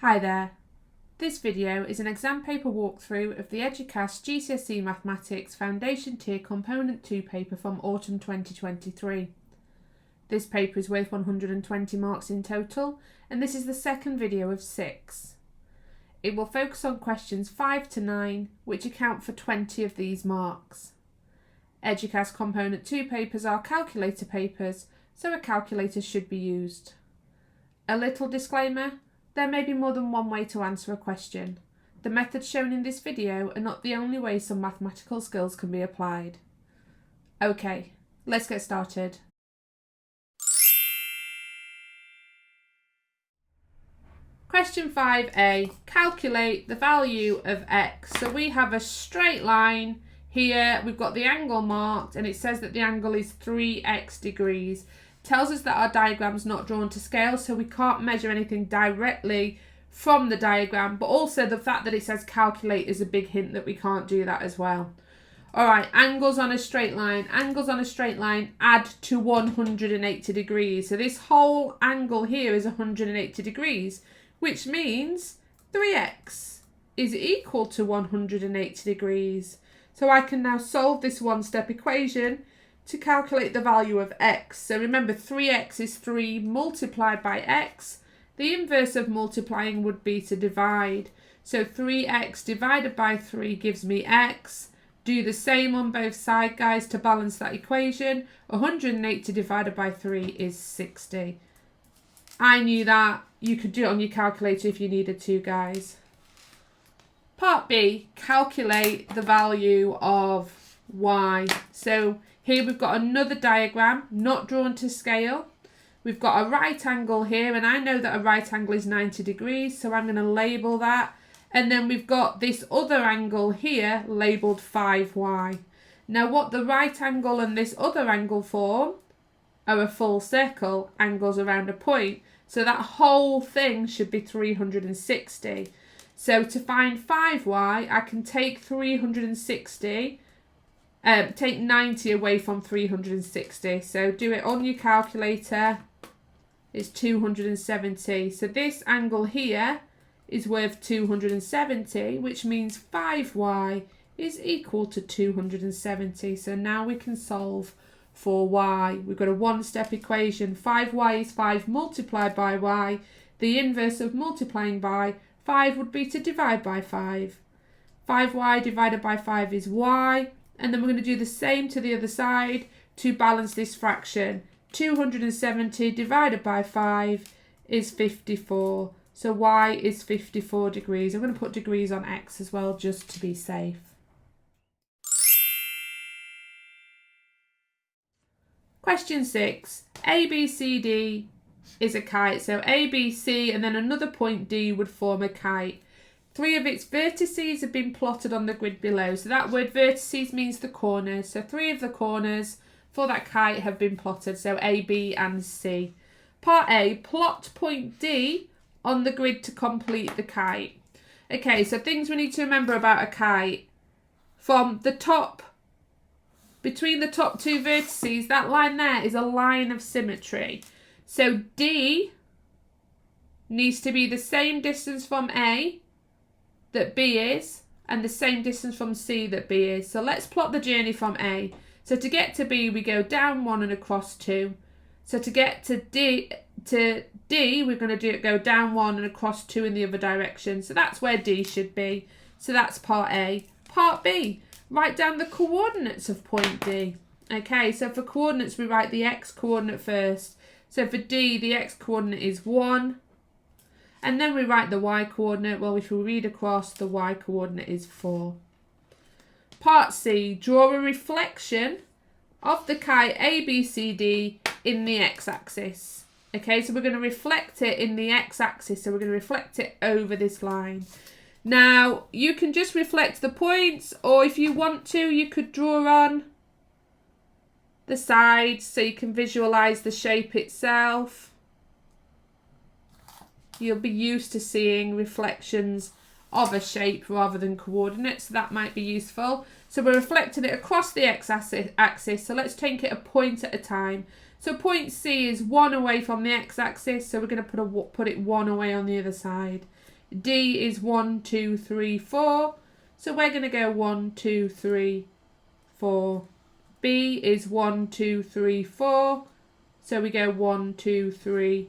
Hi there. This video is an exam paper walkthrough of the Eduqas GCSE Mathematics Foundation Tier Component 2 paper from autumn 2023. This paper is worth 120 marks in total, and this is the second video of 6. It will focus on questions 5 to 9, which account for 20 of these marks. Eduqas Component 2 papers are calculator papers, so a calculator should be used. A little disclaimer: there may be more than one way to answer a question. The methods shown in this video are not the only way some mathematical skills can be applied. Okay, let's get started. Question 5a, calculate the value of x. So we have a straight line here, we've got the angle marked, and it says that the angle is 3x degrees. Tells us that our diagram's not drawn to scale, so we can't measure anything directly from the diagram, but also the fact that it says calculate is a big hint that we can't do that as well. Alright, angles on a straight line. Angles on a straight line add to 180 degrees. So this whole angle here is 180 degrees, which means 3x is equal to 180 degrees. So I can now solve this one-step equation to calculate the value of x. So remember, 3x is 3 multiplied by x. The inverse of multiplying would be to divide. So 3x divided by 3 gives me x. Do the same on both sides, guys, to balance that equation. 180 divided by 3 is 60. I knew that. You could do it on your calculator if you needed to, guys. Part B, calculate the value of y. So here we've got another diagram, not drawn to scale. We've got a right angle here, and I know that a right angle is 90 degrees, so I'm going to label that. And then we've got this other angle here, labelled 5y. Now what the right angle and this other angle form are a full circle, angles around a point. So that whole thing should be 360. So to find 5y, I can take 360, take 90 away from 360. So do it on your calculator. It's 270. So this angle here is worth 270, which means 5y is equal to 270. So now we can solve for y. We've got a one-step equation. 5y is 5 multiplied by y. The inverse of multiplying by 5 would be to divide by 5. 5y divided by 5 is y. And then we're going to do the same to the other side to balance this fraction. 270 divided by 5 is 54. So y is 54 degrees. I'm going to put degrees on x as well, just to be safe. Question 6. A, B, C, D is a kite. So A, B, C, and then another point D would form a kite. 3 of its vertices have been plotted on the grid below. So that word vertices means the corners. So 3 of the corners for that kite have been plotted. So A, B and C. Part A, plot point D on the grid to complete the kite. Okay, so things we need to remember about a kite. From the top, between the top 2 vertices, that line there is a line of symmetry. So D needs to be the same distance from A that B is, and the same distance from C that B is. So let's plot the journey from A. So to get to B, we go down 1 and across 2. So to get to D, we're going to go down 1 and across 2 in the other direction. So that's where D should be. So that's part A. Part B, write down the coordinates of point D. Okay, so for coordinates, we write the x coordinate first. So for D, the x coordinate is 1. And then we write the y coordinate. Well, if we read across, the y coordinate is 4. Part C, draw a reflection of the kite ABCD in the x-axis. Okay, so we're going to reflect it in the x-axis. So we're going to reflect it over this line. Now, you can just reflect the points, or if you want to, you could draw on the sides so you can visualize the shape itself. You'll be used to seeing reflections of a shape rather than coordinates, so that might be useful. So we're reflecting it across the x-axis, so let's take it a point at a time. So point C is 1 away from the x-axis, so we're going to put it 1 away on the other side. D is 1, 2, 3, 4, so we're going to go 1, 2, 3, 4. B is 1, 2, 3, 4, so we go 1, 2, 3,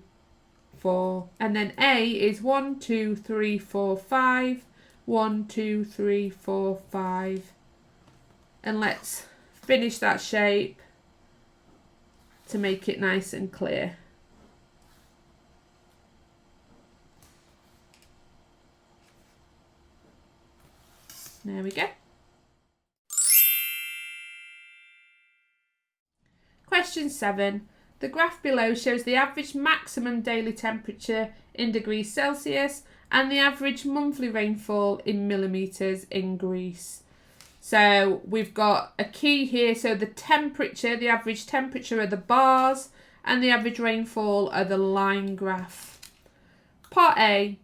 4. And then A is 1, 2, 3, 4, 5. 1, 2, 3, 4, 5. And let's finish that shape to make it nice and clear. There we go. Question 7. The graph below shows the average maximum daily temperature in degrees Celsius and the average monthly rainfall in millimetres in Greece. So we've got a key here. So the temperature, the average temperature are the bars and the average rainfall are the line graph. Part A.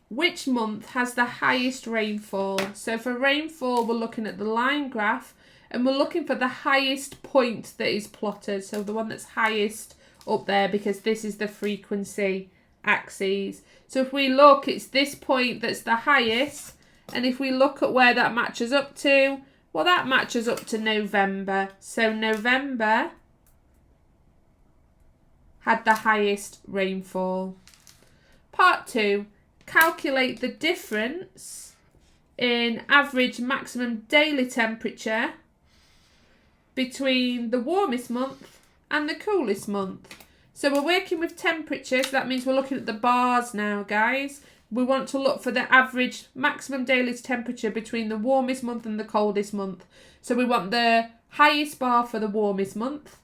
Which month has the highest rainfall? So for rainfall, we're looking at the line graph and we're looking for the highest point that is plotted. So the one that's highest up there, because this is the frequency axis. So if we look, it's this point that's the highest. And if we look at where that matches up to, well, that matches up to November. So November had the highest rainfall. Part 2. Calculate the difference in average maximum daily temperature between the warmest month and the coolest month. So we're working with temperature, so that means we're looking at the bars now, guys. We want to look for the average maximum daily temperature between the warmest month and the coldest month. So we want the highest bar for the warmest month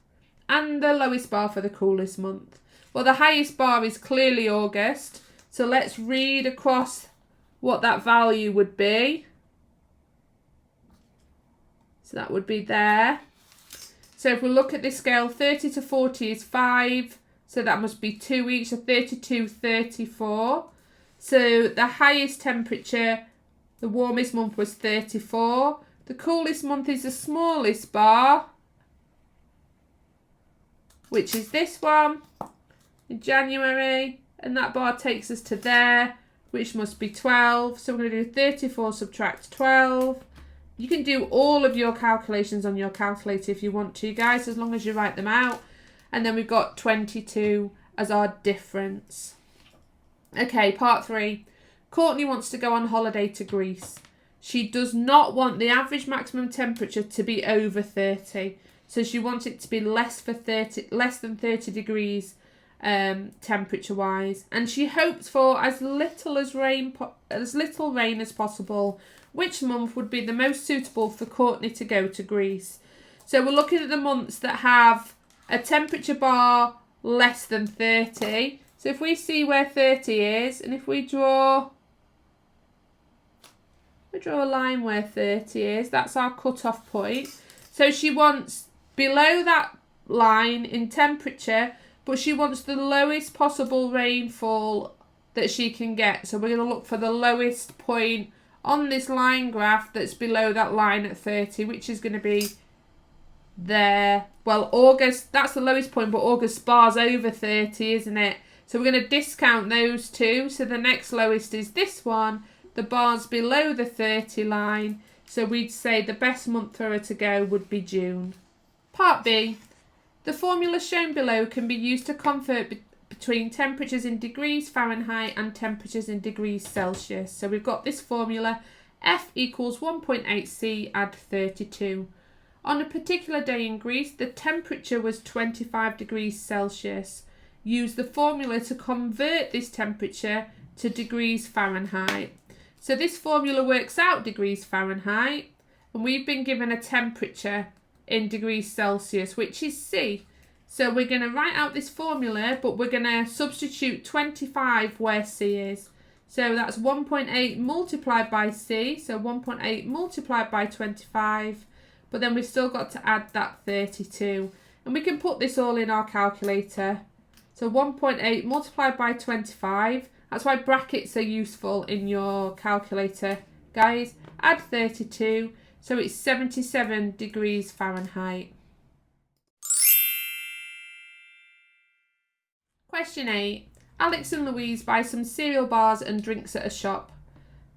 and the lowest bar for the coolest month. Well, the highest bar is clearly August. So let's read across what that value would be. So that would be there. So if we look at this scale, 30 to 40 is 5. So that must be 2 each, so 32, 34. So the highest temperature, the warmest month was 34. The coolest month is the smallest bar, which is this one, in January. And that bar takes us to there, which must be 12. So we're going to do 34 subtract 12. You can do all of your calculations on your calculator if you want to, guys, as long as you write them out. And then we've got 22 as our difference. Okay, part 3. Courtney wants to go on holiday to Greece. She does not want the average maximum temperature to be over 30. So she wants it to be less than 30 degrees temperature wise, and she hopes for as little rain as possible. Which month would be the most suitable for Courtney to go to Greece? So we're looking at the months that have a temperature bar less than 30. So if we see where 30 is, and if we draw a line where 30 is, that's our cut-off point. So she wants below that line in temperature, but she wants the lowest possible rainfall that she can get. So we're going to look for the lowest point on this line graph that's below that line at 30, which is going to be there. Well, August, that's the lowest point, but August bar's over 30, isn't it? So we're going to discount those two. So the next lowest is this one. The bar's below the 30 line. So we'd say the best month for her to go would be June. Part B. The formula shown below can be used to convert between temperatures in degrees Fahrenheit and temperatures in degrees Celsius. So we've got this formula, F equals 1.8 C add 32. On a particular day in Greece, the temperature was 25 degrees Celsius. Use the formula to convert this temperature to degrees Fahrenheit. So this formula works out degrees Fahrenheit, and we've been given a temperature in degrees Celsius, which is C. So we're going to write out this formula, but we're going to substitute 25 where C is. So that's 1.8 multiplied by C, so 1.8 multiplied by 25, but then we've still got to add that 32. And we can put this all in our calculator. So 1.8 multiplied by 25, That's why brackets are useful in your calculator, guys. Add 32, so it's 77 degrees Fahrenheit. Question 8. Alex and Louise buy some cereal bars and drinks at a shop.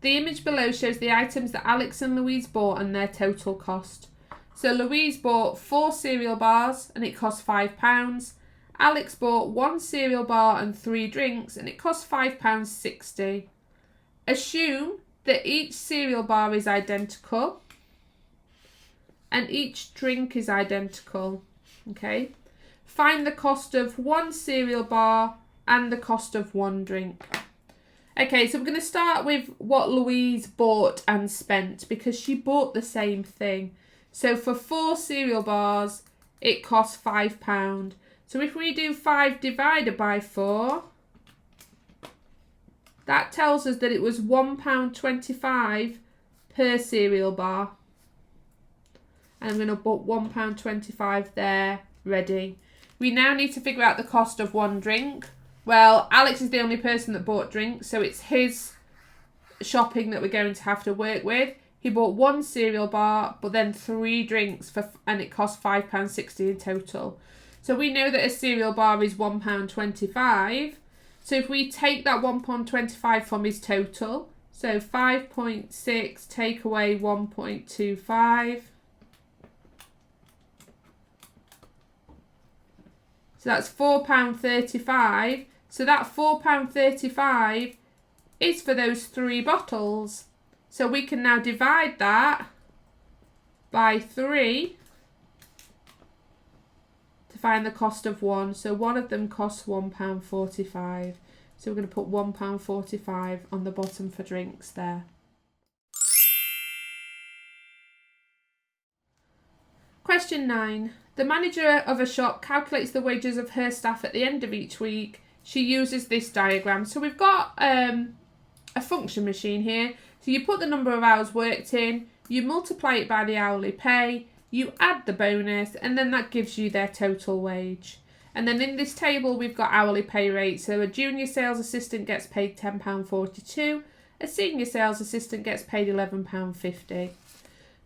The image below shows the items that Alex and Louise bought and their total cost. So Louise bought 4 cereal bars and it cost £5. Alex bought 1 cereal bar and 3 drinks and it cost £5.60. Assume that each cereal bar is identical and each drink is identical. Okay. Find the cost of 1 cereal bar and the cost of 1 drink. Okay, so we're going to start with what Louise bought and spent because she bought the same thing. So for 4 cereal bars, it costs £5. So if we do 5 divided by 4, that tells us that it was £1.25 per cereal bar. And I'm going to put £1.25 there, ready. We now need to figure out the cost of 1 drink. Well, Alex is the only person that bought drinks, so it's his shopping that we're going to have to work with. He bought 1 cereal bar, but then 3 drinks, and it cost £5.60 in total. So we know that a cereal bar is £1.25. So if we take that £1.25 from his total, so 5.6 take away 1.25. So that's £4.35. So that £4.35 is for those 3 bottles. So we can now divide that by 3 to find the cost of 1. So one of them costs £1.45. So we're going to put £1.45 on the bottom for drinks there. Question 9. The manager of a shop calculates the wages of her staff at the end of each week. She uses this diagram. So we've got a function machine here. So you put the number of hours worked in, you multiply it by the hourly pay, you add the bonus, and then that gives you their total wage. And then in this table, we've got hourly pay rates. So a junior sales assistant gets paid £10.42. A senior sales assistant gets paid £11.50.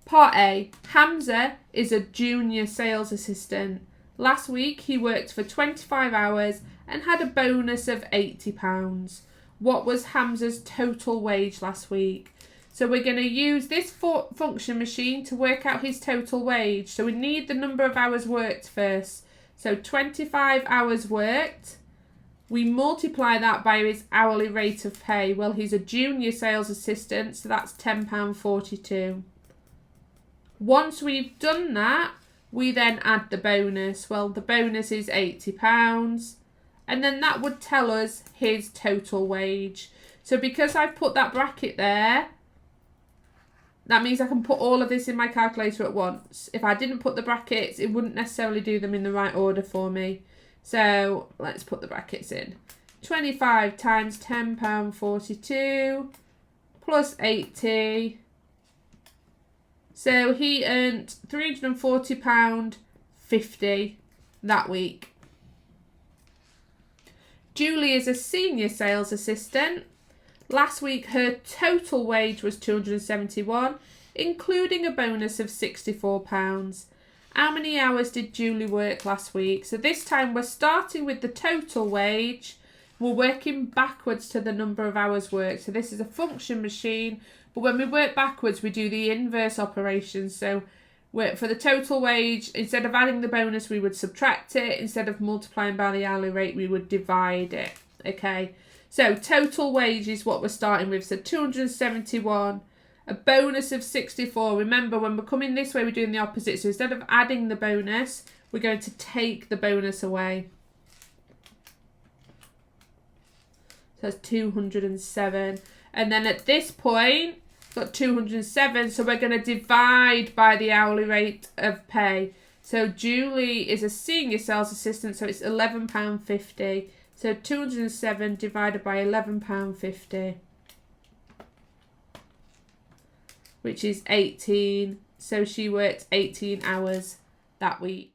Part A. Hamza is a junior sales assistant. Last week, he worked for 25 hours and had a bonus of £80. What was Hamza's total wage last week? So we're going to use this function machine to work out his total wage. So we need the number of hours worked first. So 25 hours worked. We multiply that by his hourly rate of pay. Well, he's a junior sales assistant, so that's £10.42. Once we've done that, we then add the bonus. Well, the bonus is £80. And then that would tell us his total wage. So because I've put that bracket there, that means I can put all of this in my calculator at once. If I didn't put the brackets, it wouldn't necessarily do them in the right order for me. So let's put the brackets in. 25 times £10.42 plus 80. So he earned £340.50 that week. Julie is a senior sales assistant. Last week her total wage was £271, including a bonus of £64. How many hours did Julie work last week? So this time we're starting with the total wage. We're working backwards to the number of hours worked. So this is a function machine, but when we work backwards, we do the inverse operation. So for the total wage, instead of adding the bonus, we would subtract it. Instead of multiplying by the hourly rate, we would divide it. Okay, so total wage is what we're starting with. So 271, a bonus of 64. Remember, when we're coming this way, we're doing the opposite. So instead of adding the bonus, we're going to take the bonus away. So that's 207. And then at this point, got 207, so we're going to divide by the hourly rate of pay. So Julie is a senior sales assistant, so it's £11.50. So 207 divided by £11.50, which is 18. So she worked 18 hours that week.